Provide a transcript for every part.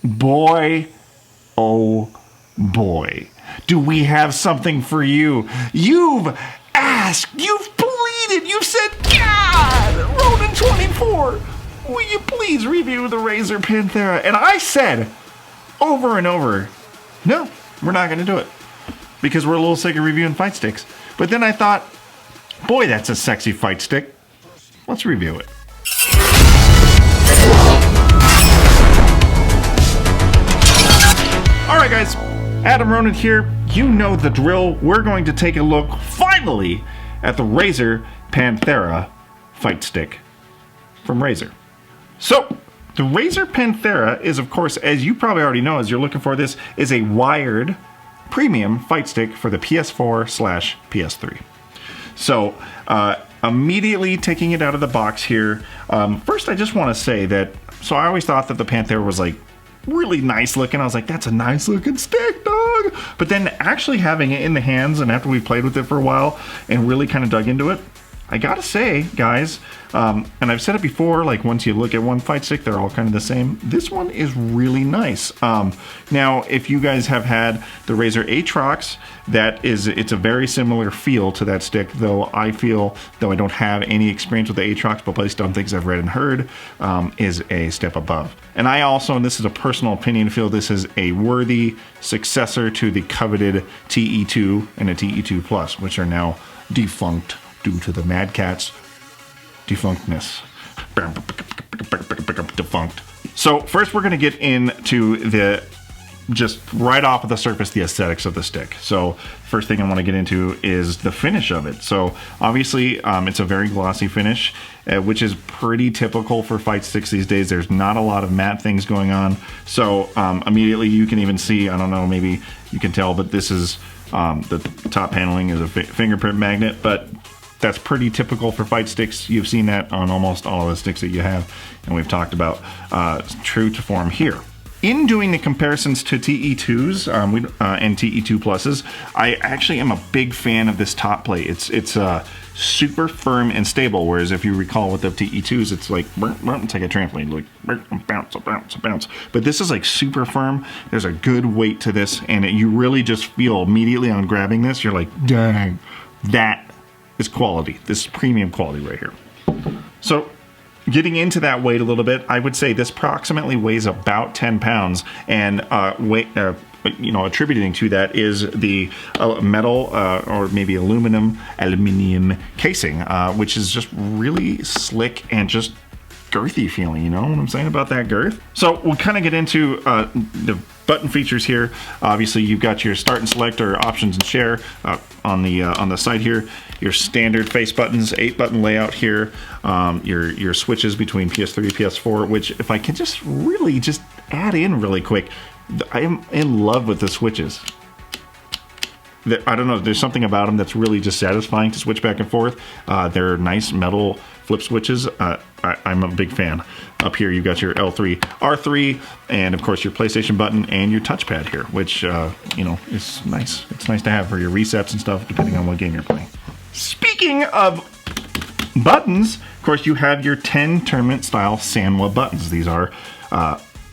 Boy, oh boy, do we have something for you. You've asked, you've pleaded, you've said, God, Ronin 24, will you please review the Razer Panthera? And I said over and over, no, we're not going to do it because we're a little sick of reviewing fight sticks. But then I thought, boy, that's a sexy fight stick. Let's review it. Alright guys, Adam Ronin here. You know the drill. We're going to take a look, finally, at the Razer Panthera fight stick from Razer. So, the Razer Panthera is, of course, as you probably already know, as you're looking for this, is a wired premium fight stick for the PS4/PS3. So, immediately taking it out of the box here, first I just want to say that, so I always thought that the Panthera was like really nice looking. I was like, that's a nice looking stick, dog. But then actually having it in the hands, and after we played with it for a while and really kind of dug into it, I gotta say, guys, and I've said it before, like once you look at one fight stick, they're all kind of the same. This one is really nice. Now, if you guys have had the Razer Aatrox, it's a very similar feel to that stick, though I feel, though I don't have any experience with the Aatrox, but based on things I've read and heard, is a step above. And I also, and this is a personal opinion, feel this is a worthy successor to the coveted TE2 and a TE2 Plus, which are now defunct due to the Mad Catz defunctness. Defunct. So first we're going to get into the, just right off of the surface, the aesthetics of the stick. So first thing I want to get into is the finish of it. So obviously it's a very glossy finish, which is pretty typical for fight sticks these days. There's not a lot of matte things going on. So immediately you can even see, I don't know, maybe you can tell, but this is the top paneling is a fingerprint magnet, but that's pretty typical for fight sticks. You've seen that on almost all of the sticks that you have, and we've talked about true to form here. In doing the comparisons to TE2s and TE2 Pluses, I actually am a big fan of this top plate. It's super firm and stable, whereas if you recall with the TE2s, it's like, it's like a trampoline, like bounce, bounce, bounce. But this is like super firm. There's a good weight to this, and you really just feel immediately on grabbing this, you're like, dang, that is quality. This is premium quality right here. So getting into that weight a little bit, I would say this approximately weighs about 10 pounds, and attributing to that is the metal or maybe aluminum casing, which is just really slick and just girthy feeling. You know what I'm saying about that girth? So we'll kind of get into the button features here. Obviously, you've got your start and select or options and share on the side here. Your standard face buttons, 8-button layout here. Your switches between PS3 and PS4, which if I can just really just add in really quick, I am in love with the switches. I don't know, there's something about them that's really just satisfying to switch back and forth. They're nice metal flip switches. I'm a big fan. Up here you've got your L3, R3, and of course your PlayStation button and your touchpad here, which is nice. It's nice to have for your resets and stuff, depending on what game you're playing. Speaking of buttons, of course you have your 10 tournament style Sanwa buttons. These are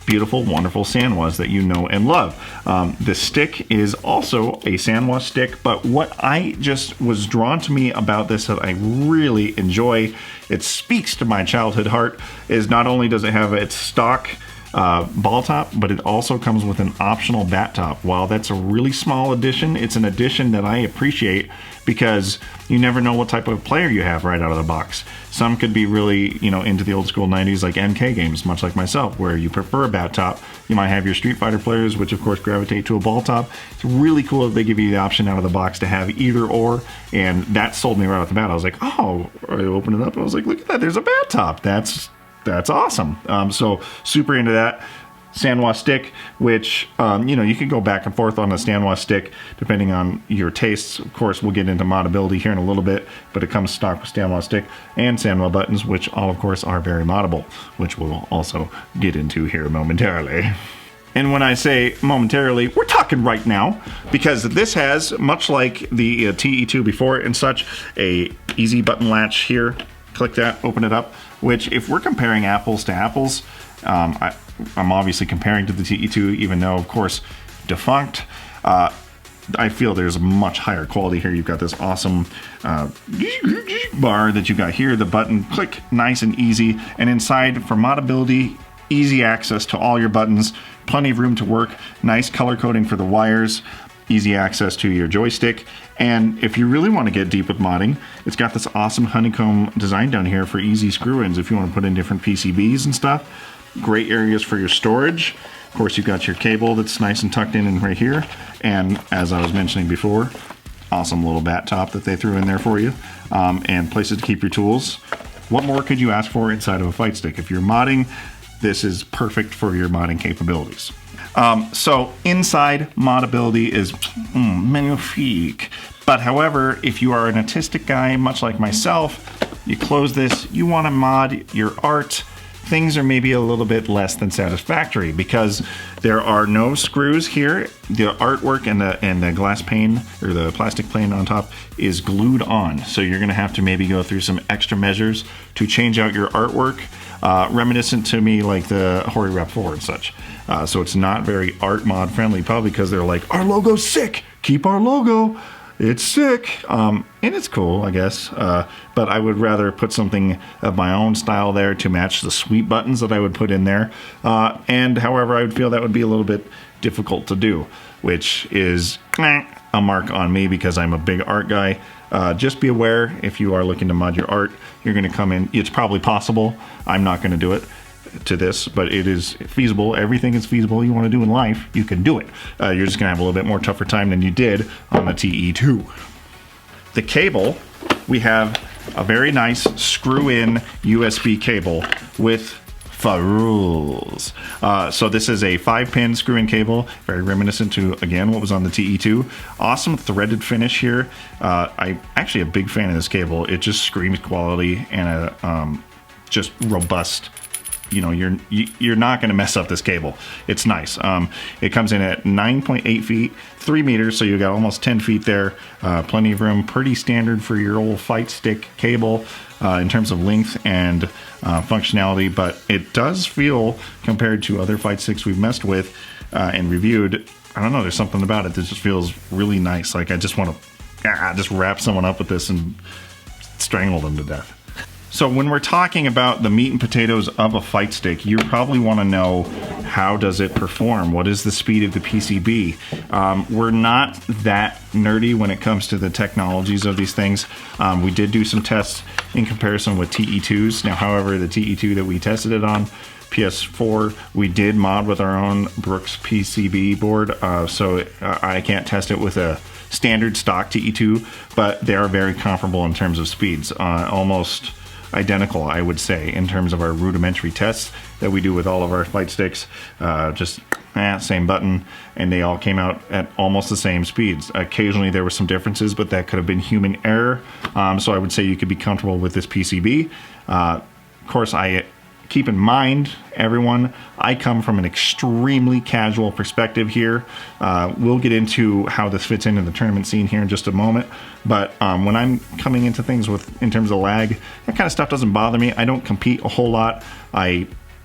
beautiful, wonderful Sanwas that you know and love. The stick is also a Sanwa stick, but what I just was drawn to me about this that I really enjoy, it speaks to my childhood heart, is not only does it have its stock ball top, but it also comes with an optional bat top. While that's a really small addition, it's an addition that I appreciate because you never know what type of player you have right out of the box. Some could be really, into the old school 90s like MK games, much like myself, where you prefer a bat top. You might have your Street Fighter players, which of course gravitate to a ball top. It's really cool that they give you the option out of the box to have either or, and that sold me right off the bat. I was like, oh, I opened it up and I was like, look at that, there's a bat top. That's awesome. So super into that. Sanwa stick, which, you can go back and forth on the Sanwa stick depending on your tastes. Of course, we'll get into modability here in a little bit, but it comes stock with Sanwa stick and Sanwa buttons, which all, of course, are very moddable, which we'll also get into here momentarily. And when I say momentarily, we're talking right now, because this has, much like the TE2 before and such, a easy button latch here. Click that, open it up. which if we're comparing apples to apples, I'm obviously comparing to the TE2, even though, of course, defunct. I feel there's a much higher quality here. You've got this awesome bar that you've got here. The button click, nice and easy. And inside, for modability, easy access to all your buttons, plenty of room to work, nice color coding for the wires, easy access to your joystick. And if you really want to get deep with modding, it's got this awesome honeycomb design down here for easy screw-ins if you want to put in different PCBs and stuff. Great areas for your storage. Of course, you've got your cable that's nice and tucked in and right here. And as I was mentioning before, awesome little bat top that they threw in there for you. And places to keep your tools. What more could you ask for inside of a fight stick? If you're modding, this is perfect for your modding capabilities. So inside modability is magnifique. But however, if you are an artistic guy, much like myself, you close this, you want to mod your art, things are maybe a little bit less than satisfactory because there are no screws here. The artwork and the glass pane or the plastic plane on top is glued on. So you're gonna have to maybe go through some extra measures to change out your artwork, reminiscent to me like the Hori Rep 4 and such. So it's not very art mod friendly, probably because they're like, our logo's sick, keep our logo. It's sick, and it's cool, I guess, but I would rather put something of my own style there to match the sweep buttons that I would put in there, and however, I would feel that would be a little bit difficult to do, which is a mark on me because I'm a big art guy. Just be aware, if you are looking to mod your art, you're going to come in, it's probably possible, I'm not going to do it to this, but it is feasible. Everything is feasible you want to do in life, you can do it. You're just gonna have a little bit more tougher time than you did on the TE2. The cable, we have a very nice screw-in USB cable with rules. So this is a 5-pin screw-in cable, very reminiscent to, again, what was on the TE2. Awesome threaded finish here. I'm actually a big fan of this cable. It just screams quality and a just robust. You know, you're not going to mess up this cable. It's nice. It comes in at 9.8 feet, 3 meters, so you got almost 10 feet there. Plenty of room. Pretty standard for your old fight stick cable in terms of length and functionality, but it does feel, compared to other fight sticks we've messed with and reviewed, I don't know, there's something about it that just feels really nice. Like I just want to just wrap someone up with this and strangle them to death. So when we're talking about the meat and potatoes of a fight stick, you probably want to know, how does it perform? What is the speed of the PCB? We're not that nerdy when it comes to the technologies of these things. We did do some tests in comparison with TE2s. Now, however, the TE2 that we tested it on, PS4, we did mod with our own Brooks PCB board, so I can't test it with a standard stock TE2, but they are very comparable in terms of speeds, almost identical, I would say, in terms of our rudimentary tests that we do with all of our fight sticks. Just same button, and they all came out at almost the same speeds. Occasionally there were some differences, but that could have been human error. So I would say you could be comfortable with this PCB. Of course, I keep in mind, everyone, I come from an extremely casual perspective here. We'll get into how this fits into the tournament scene here in just a moment. But when I'm coming into things in terms of lag, that kind of stuff doesn't bother me. I don't compete a whole lot.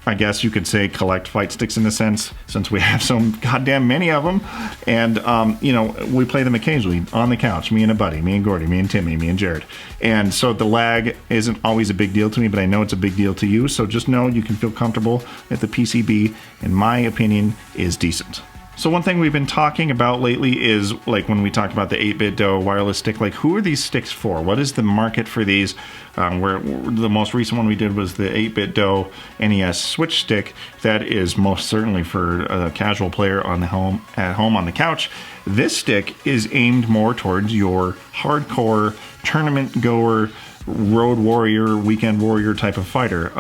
I guess you could say collect fight sticks in a sense, since we have so goddamn many of them. And, you know, we play them occasionally on the couch, me and a buddy, me and Gordy, me and Timmy, me and Jared. And so the lag isn't always a big deal to me, but I know it's a big deal to you. So just know you can feel comfortable that the PCB, in my opinion, is decent. So one thing we've been talking about lately is, like, when we talked about the 8-bit DOE wireless stick, like, who are these sticks for? What is the market for these? Where the most recent one we did was the 8-bit DOE NES Switch stick. That is most certainly for a casual player at home on the couch. This stick is aimed more towards your hardcore tournament goer, road warrior, weekend warrior type of fighter.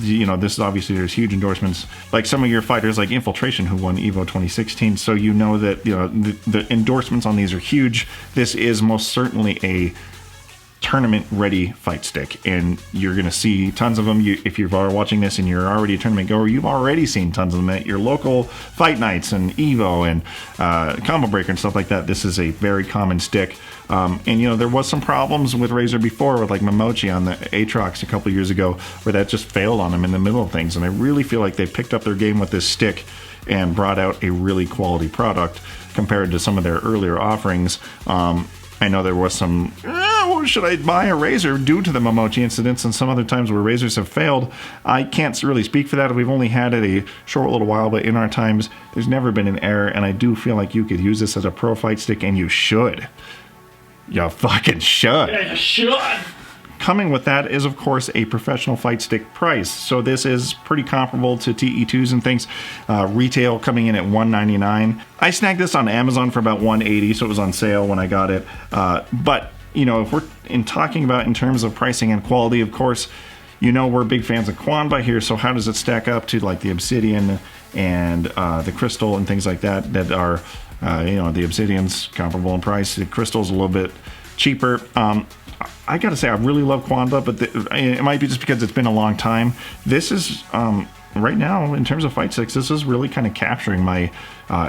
You know, this is obviously, there's huge endorsements, like some of your fighters like Infiltration, who won EVO 2016. So you know that, you know, the endorsements on these are huge. This is most certainly a tournament ready fight stick, and you're gonna see tons of them. If you're watching this and you're already a tournament goer, you've already seen tons of them at your local fight nights and Evo and Combo Breaker and stuff like that. This is a very common stick, and you know, there was some problems with Razer before with like Momochi on the Aatrox a couple years ago, where that just failed on them in the middle of things, and I really feel like they picked up their game with this stick and brought out a really quality product compared to some of their earlier offerings. I know there was some, should I buy a Razer due to the Momochi incidents and some other times where Razers have failed. I can't really speak for that. We've only had it a short little while, but in our times, there's never been an error, and I do feel like you could use this as a pro fight stick, and you should. You fucking should. Yeah, you should. Coming with that is, of course, a professional fight stick price. So this is pretty comparable to TE2s and things. Retail coming in at $199. I snagged this on Amazon for about $180, so it was on sale when I got it. But, you know, if we're talking about in terms of pricing and quality, of course, you know, we're big fans of Quanba here, so how does it stack up to like the Obsidian and the Crystal and things like that that are, you know, the Obsidian's comparable in price. The Crystal's a little bit cheaper. I gotta say, I really love Quanba, but it might be just because it's been a long time. This is, right now, in terms of fight sticks, this is really kind of capturing my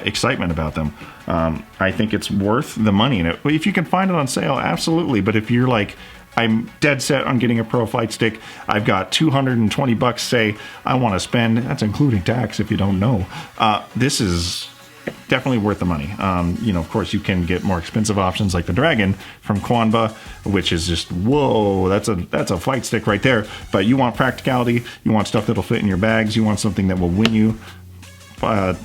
excitement about them. I think it's worth the money in it. If you can find it on sale, absolutely. But if you're like, I'm dead set on getting a pro fight stick, I've got $220, say, I want to spend, that's including tax if you don't know, this is definitely worth the money. You know, of course, you can get more expensive options like the Dragon from Quanba, which is just, whoa, that's a fight stick right there. But you want practicality, you want stuff that'll fit in your bags, you want something that will win you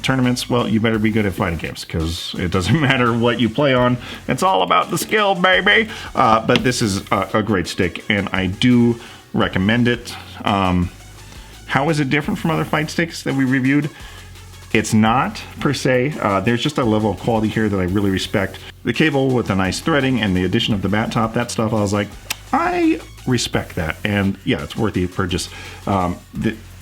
tournaments. Well, you better be good at fighting games, because it doesn't matter what you play on, it's all about the skill, baby. But this is a great stick, and I do recommend it. How is it different from other fight sticks that we reviewed? It's not, per se. There's just a level of quality here that I really respect. The cable with the nice threading and the addition of the bat top, that stuff, I was like, I respect that. And yeah, it's worth the purchase.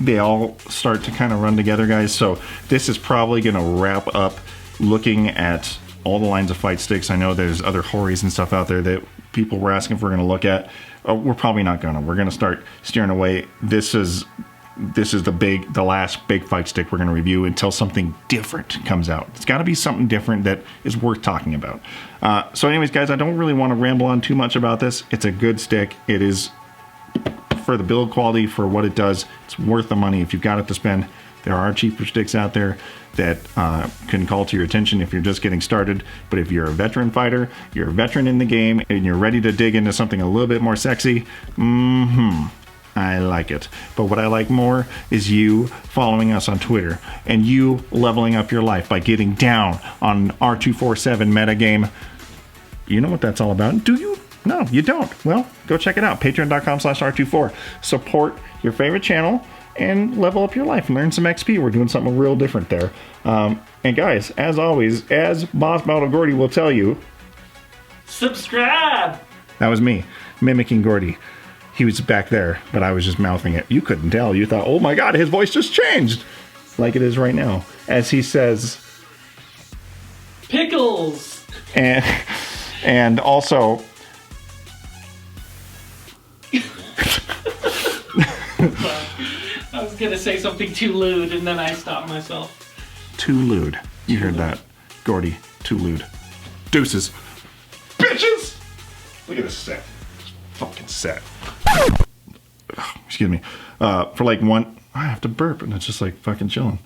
They all start to kind of run together, guys. So this is probably going to wrap up looking at all the lines of fight sticks. I know there's other Horis and stuff out there that people were asking if we're going to look at. We're probably not going to. We're going to start steering away. This is the last big fight stick we're going to review until something different comes out. It's got to be something different that is worth talking about. So anyways, guys, I don't really want to ramble on too much about this. It's a good stick. It is, for the build quality, for what it does, it's worth the money. If you've got it to spend, there are cheaper sticks out there that can call to your attention if you're just getting started. But if you're a veteran fighter, you're a veteran in the game, and you're ready to dig into something a little bit more sexy, I like it. But what I like more is you following us on Twitter and you leveling up your life by getting down on R247 metagame. You know what that's all about. Do you? No, you don't. Well, go check it out. Patreon.com/R24. Support your favorite channel and level up your life. Learn some XP. We're doing something real different there. And guys, as always, as Boss Battle Gordy will tell you, subscribe. That was me mimicking Gordy. He was back there, but I was just mouthing it. You couldn't tell. You thought, oh my God, his voice just changed. Like it is right now. As he says... Pickles! And also... I was going to say something too lewd, and then I stopped myself. Too lewd. You heard that. Gordy, too lewd. Deuces. Bitches! Look at this set. Fucking set. Excuse me. For like one, I have to burp, and it's just like fucking chilling.